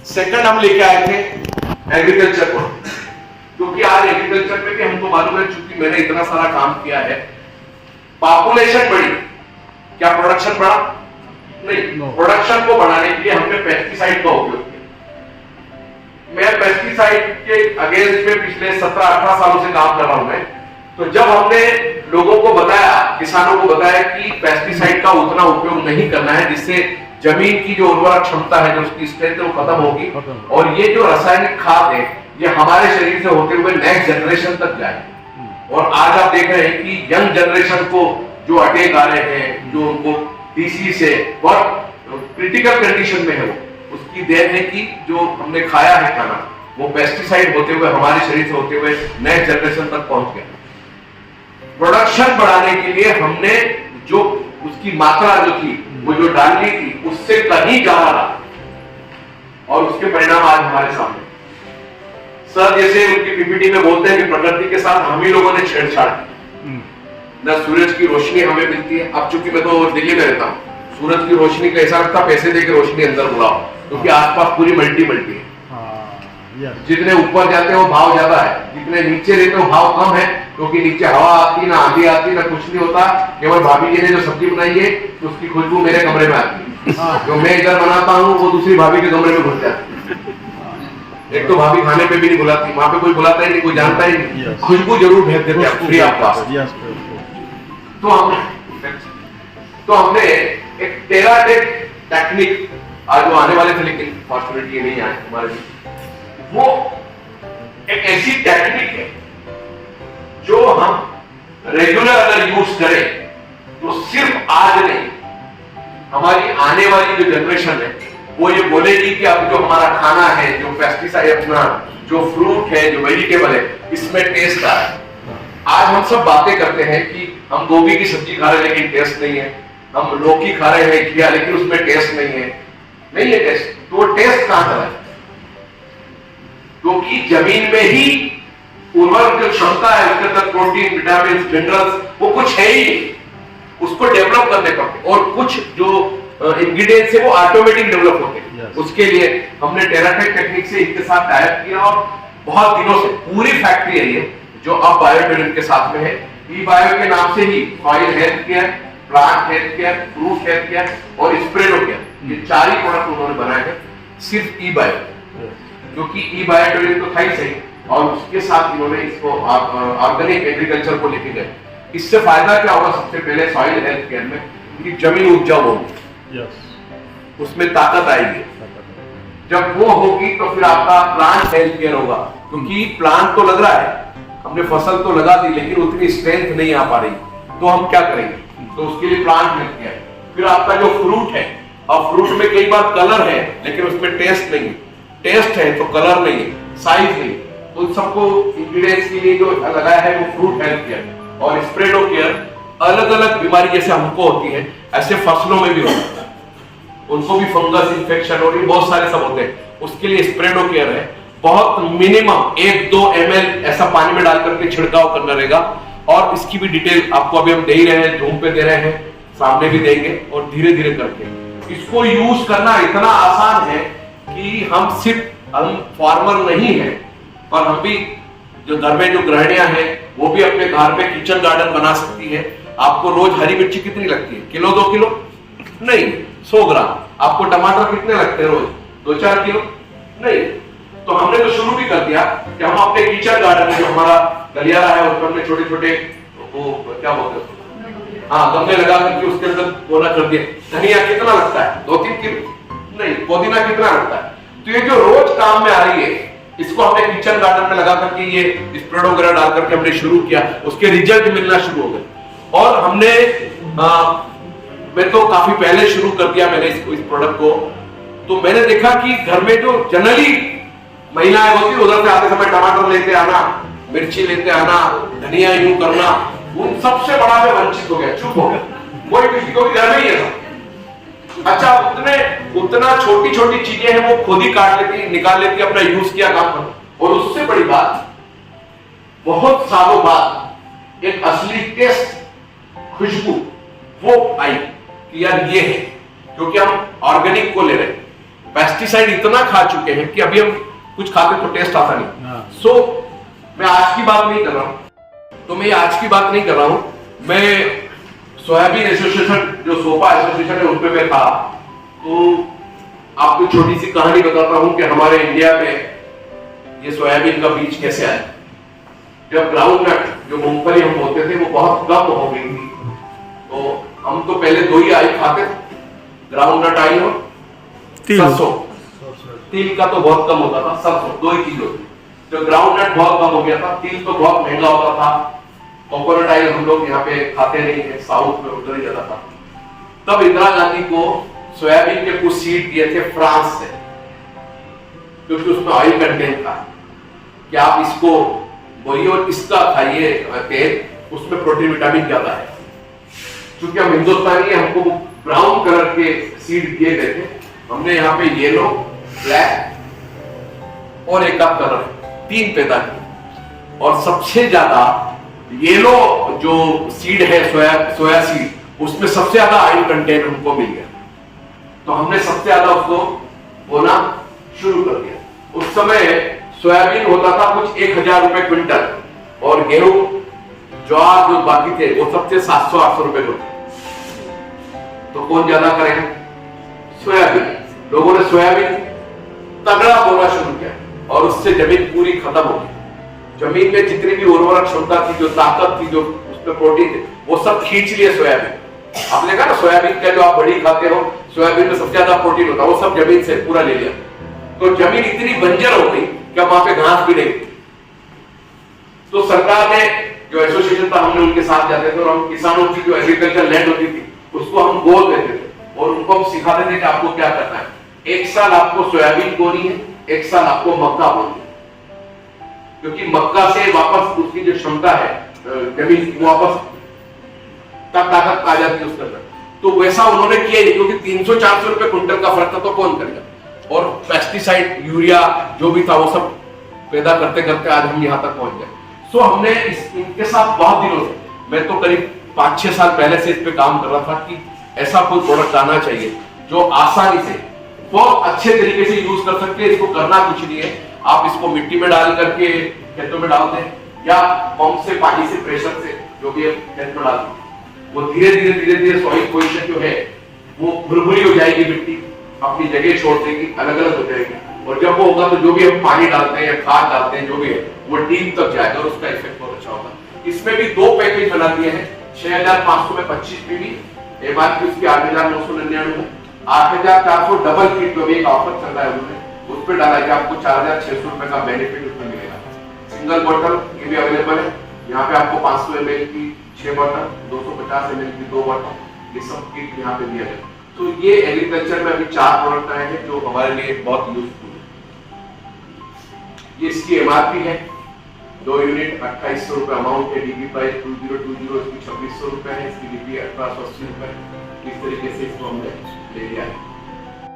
Second हम लेके आए थे एग्रीकल्चर को, क्योंकि आज एग्रीकल्चर में भी हमको मालूम है, चूंकि मैंने इतना सारा काम किया है, पॉपुलेशन बढ़ी, क्या प्रोडक्शन बढ़ा? नहीं। प्रोडक्शन को बढ़ाने के लिए हमने पेस्टिसाइड का उपयोग किया। मैं पेस्टिसाइड के अगेंस्ट में पिछले 17-18 सालों से काम कर रहा हूं मैं। तो जब हमने लोगों को बताया, किसानों को बताया कि पेस्टिसाइड का उतना उपयोग नहीं करना है जिससे जमीन की जो उर्वरक क्षमता है, जो उसकी स्ट्रेंथ है, वो खत्म होगी, और ये जो रासायनिक खाद है ये हमारे शरीर से होते हुए नेक्स्ट जनरेशन तक जाए। और आज आप देख रहे हैं कि यंग जनरेशन को जो अटैक आ रहे हैं, जो उनको डिसीज से बहुत क्रिटिकल कंडीशन में है, वो उसकी देन है कि जो हमने खाया है खाना वो पेस्टिसाइड होते हुए हमारे शरीर से होते हुए नेक्स्ट जनरेशन तक पहुंच गया। प्रोडक्शन बढ़ाने के लिए हमने जो उसकी मात्रा जो थी वो जो डालनी थी उससे कहीं ज्यादा रहा, और उसके परिणाम आज हमारे सामने। सर जैसे उनकी पीपीटी में बोलते हैं कि प्रकृति के साथ हम ही लोगों ने छेड़छाड़ की, न सूरज की रोशनी हमें मिलती है। अब चूंकि मैं तो दिल्ली में रहता हूँ, सूरज की रोशनी का ऐसा लगता पैसे देकर रोशनी अंदर बुलाओ, क्योंकि आसपास पूरी मल्टी है। जितने ऊपर जाते हैं वो भाव ज्यादा है, जितने नीचे रहते हो भाव कम है, क्योंकि नीचे हवा आती ना आंधी आती ना कुछ नहीं होता। केवल भाभी जी ने जो सब्जी बनाई है तो उसकी खुशबू मेरे कमरे में आती है, जो मैं इधर बनाता हूँ वो दूसरी भाभी के कमरे में घुस जाती है। एक तो भाभी खाने पे भी नहीं बुलाती, वहां पे कोई बुलाता ही नहीं, कोई जानता ही नहीं, खुशबू जरूर भेज देते हैं फ्री ऑफ कॉस्ट। तो हमने एक टेराटेक टेक्निक आज वो आने वाले थे, लेकिन फॉर्चुनेटली नहीं आए हमारे, वो एक ऐसी टेक्निक है जो हम रेगुलर अगर यूज करें तो सिर्फ आज नहीं, हमारी आने वाली जो जनरेशन है वो ये बोलेगी कि अब जो हमारा खाना है, जो पेस्टिसाइड, अपना जो फ्रूट है, जो वेजिटेबल है, इसमें टेस्ट आ रहा है। आज हम सब बातें करते हैं कि हम गोभी की सब्जी खा रहे हैं लेकिन टेस्ट नहीं है, हम लौकी खा रहे हैं घिया लेकिन उसमें टेस्ट नहीं है, नहीं है टेस्ट। तो वो टेस्ट कहां चला है? क्योंकि जमीन में ही उर्वरक जो क्षमता है, उसके अंदर प्रोटीन, विटामिन, मिनरल्स वो कुछ है ही, उसको डेवलप करने पड़ते, और कुछ जो इंग्रेडिएंट्स है वो ऑटोमेटिक डेवलप होते हैं। उसके लिए हमने टेराटेक टेक्निक से इनके साथ टाइप किया, और बहुत दिनों से पूरी फैक्ट्री है ये जो अब बायोटेरिन के साथ में है। ई बायो के नाम से ही soil health care, plant health care, fruit health care और स्प्रेडो केयर, ये 4 ही प्रोडक्ट उन्होंने बनाए हैं सिर्फ ई बायो, क्योंकि ई बायोटेरिन तो था ही सही, और उसके साथ इन्होंने इसको ऑर्गेनिक एग्रीकल्चर को लेके गए। इससे फायदा क्या होगा? सबसे पहले सॉइल हेल्थ केयर में कि जमीन उपजाऊ होगी, उसमें ताकत आएगी। जब वो होगी तो फिर आपका प्लांट हेल्थ केयर होगा, क्योंकि प्लांट तो लग रहा है, हमने फसल तो लगा दी लेकिन उतनी स्ट्रेंथ नहीं आ पा रही, तो हम क्या करेंगे? तो उसके लिए प्लांट हेल्थ केयर। फिर आपका जो फ्रूट है, और फ्रूट में कई बार कलर है लेकिन उसमें टेस्ट नहीं है, टेस्ट है तो कलर नहीं है, साइज नहीं, उन सबको इंग्रेडिएंट्स के लिए जो लगाया है वो फ्रूट हेल्थ केयर। और स्प्रेडो केयर, अलग अलग बीमारी जैसे हमको होती है ऐसे फसलों में भी होता है, उनको भी फंगस इन्फेक्शन और ये बहुत सारे सब होते हैं, उसके लिए स्प्रेडो केयर है। बहुत मिनिमम 1-2 ml ऐसा पानी में डाल करके छिड़काव करना रहेगा, और इसकी भी डिटेल आपको अभी हम दे ही रहे हैं, जूम पे दे रहे हैं, सामने भी देंगे, और धीरे धीरे करके इसको यूज करना इतना आसान है कि हम फार्मर नहीं है, और हम भी जो घर में जो गृहिणियां हैं वो भी अपने घर में किचन गार्डन बना सकती है। आपको रोज हरी मिर्ची कितनी लगती है? किलो 2 किलो नहीं, 100 ग्राम। आपको टमाटर कितने लगते हैं रोज? 2-4 किलो नहीं। तो हमने तो शुरू भी कर दिया कि हम अपने किचन गार्डन में जो हमारा गलियारा है उसमें हमने छोटे छोटे वो क्या बोलते हैं, हाँ, गमले लगा करके उसके अंदर बोना कर दिया। धनिया कितना लगता है? 2-3 किलो नहीं। पुदीना कितना लगता है? तो ये जो रोज काम में आ रही है, इसको हमने किचन गार्डन में लगा करके ये स्प्रेडो वगैरह डाल करके हमने शुरू किया, उसके रिजल्ट मिलना शुरू हो गए। और हमने मैं तो काफी पहले शुरू कर दिया मैंने इस प्रोडक्ट को, तो मैंने देखा कि घर में जो जनरली महिलाएं होती, उधर से आते समय टमाटर लेते आना, मिर्ची लेते आना, धनिया यूं करना, उन सबसे बड़ा मैं वंचित हो गया, चुप हो गया, कोई किसी को भी घर में ही है सब। अच्छा, उतना छोटी छोटी चीजें हैं वो खुद ही काट लेती, निकाल लेती, अपना यूज किया काम कर। और उससे बड़ी बात, बहुत सालों बाद एक असली टेस्ट, खुशबू वो आई कि यार ये है, क्योंकि हम ऑर्गेनिक को ले रहे हैं। पेस्टिसाइड इतना खा चुके हैं कि अभी हम कुछ खाते तो टेस्ट आता नहीं। सो मैं आज की बात नहीं कर रहा हूं, मैं सोयाबीन एसोसिएशन जो सोपा एसोसिएशन है उसमें मैं था। तो आपको छोटी सी कहानी बताता हूं कि हमारे इंडिया में ये सोयाबीन का बीज कैसे आया। जब ग्राउंड नट जो मूंगफली हम बोलते थे वो बहुत कम हो गई थी, तो हम तो पहले 2 ही आई खाते थे, ग्राउंड नट आई और सरसों। तिल का तो बहुत कम होता था, सरसों 2 ही चीज होती। जब ग्राउंड नट बहुत कम हो गया था, तिल तो बहुत महंगा होता था, कोकोनट ऑयल हम लोग यहाँ पे खाते नहीं है, साउथ में उधर ही जाता था। तब इंदिरा गांधी को सोयाबीन के कुछ सीड दिए थे फ्रांस से, क्योंकि उसमें ऑयल कंटेंट था कि आप इसको वही और इसका खाइए तेल, उसमें प्रोटीन विटामिन ज्यादा है। क्योंकि हम हिंदुस्तानी है, हमको ब्राउन कलर के सीड दिए गए थे, हमने यहाँ पे येलो, ब्लैक और एक आप कलर 3 पैदा किए। और सबसे ज्यादा येलो जो सीड है सोया सीड, उसमें सबसे ज्यादा आयरन कंटेंट हमको मिल गया, तो हमने सबसे ज्यादा उसको बोना शुरू कर दिया। उस समय सोयाबीन होता था कुछ 1000 रुपए क्विंटल, और गेहूं ज्वार जो बाकी थे वो सबसे 700-800 रुपए होते। तो कौन ज्यादा करेगा? सोयाबीन। लोगों ने सोयाबीन तगड़ा बोना शुरू किया और उससे जमीन पूरी खत्म हो गई। जमीन में जितनी भी उर्वरक क्षमता थी, जो ताकत थी, जो उसमें प्रोटीन थे, वो सब खींच लिए सोयाबीन। आपने कहा ना सोयाबीन का जो आप बड़ी खाते हो, सोयाबीन में सबसे ज्यादा प्रोटीन होता है, वो सब जमीन से पूरा ले लिया। तो जमीन इतनी बंजर हो गई कि अब वहां पे घास भी नहीं। तो सरकार ने जो एसोसिएशन था, हमने उनके साथ जाते थे और हम किसानों की जो एग्रीकल्चर लैंड होती थी उसको हम गोद देते थे और उनको हम सिखाते थे कि आपको क्या करना है। 1 साल आपको सोयाबीन बोनी है, 1 साल आपको मक्का बोनी है, क्योंकि मक्का से वापस उसकी जो क्षमता है जमीन की वापस ताकत आ जाती है उसके अंदर। तो वैसा उन्होंने किया नहीं, क्योंकि 300-400 रुपए क्विंटल का फर्क था, तो कौन करेगा। और पेस्टिसाइड, यूरिया जो भी था वो सब पैदा करते करते आज हम यहाँ तक पहुंच गए। सो हमने इनके साथ बहुत दिनों से, मैं तो करीब 5-6 साल पहले से इस पे काम कर रहा था कि ऐसा कोई प्रोडक्ट आना चाहिए जो आसानी से बहुत अच्छे तरीके से यूज कर सकते हैं। इसको करना कुछ नहीं है, आप इसको मिट्टी में डाल करके खेतों में डाल दें या पंप से पानी से प्रेशर से जो भी खेत में डाल दें, वो धीरे धीरे सॉइल पोजीशन जो है वो भुरभुरी हो जाएगी, मिट्टी अपनी जगह छोड़ देगी, अलग अलग हो जाएगी। और जब वो होगा तो जो भी हम पानी डालते हैं या खाद डालते हैं जो भी है वो डीप तक जाएगा और उसका इफेक्ट बहुत अच्छा होगा। इसमें भी 2 पैकेज बना दिए हैं, 6500 में 25 पीवी, एमआरपी उसकी 8999, 8400 डबल फीट जो भी एक ऑफर चल रहा है उन्होंने उस पर डाला कि आपको 4600 रुपए का बेनिफिट उसमें मिलेगा। सिंगल बोतल ये भी अवेलेबल है, यहाँ पे आपको 500 ml की 6 बोतल, 250 ml की 2 बोतल, ये सब किट यहाँ पे दिया जाए। तो ये एग्रीकल्चर में अभी 4 प्रोडक्ट आए हैं जो हमारे लिए बहुत यूजफुल है। ये इसकी एमआरपी है 2 यूनिट 2800 रुपए अमाउंट है, डीपी प्राइस 2020 इसकी 2600 रुपए है, इसकी डीपी 1880 रुपए। इस तरीके से इसको हमने ले लिया है।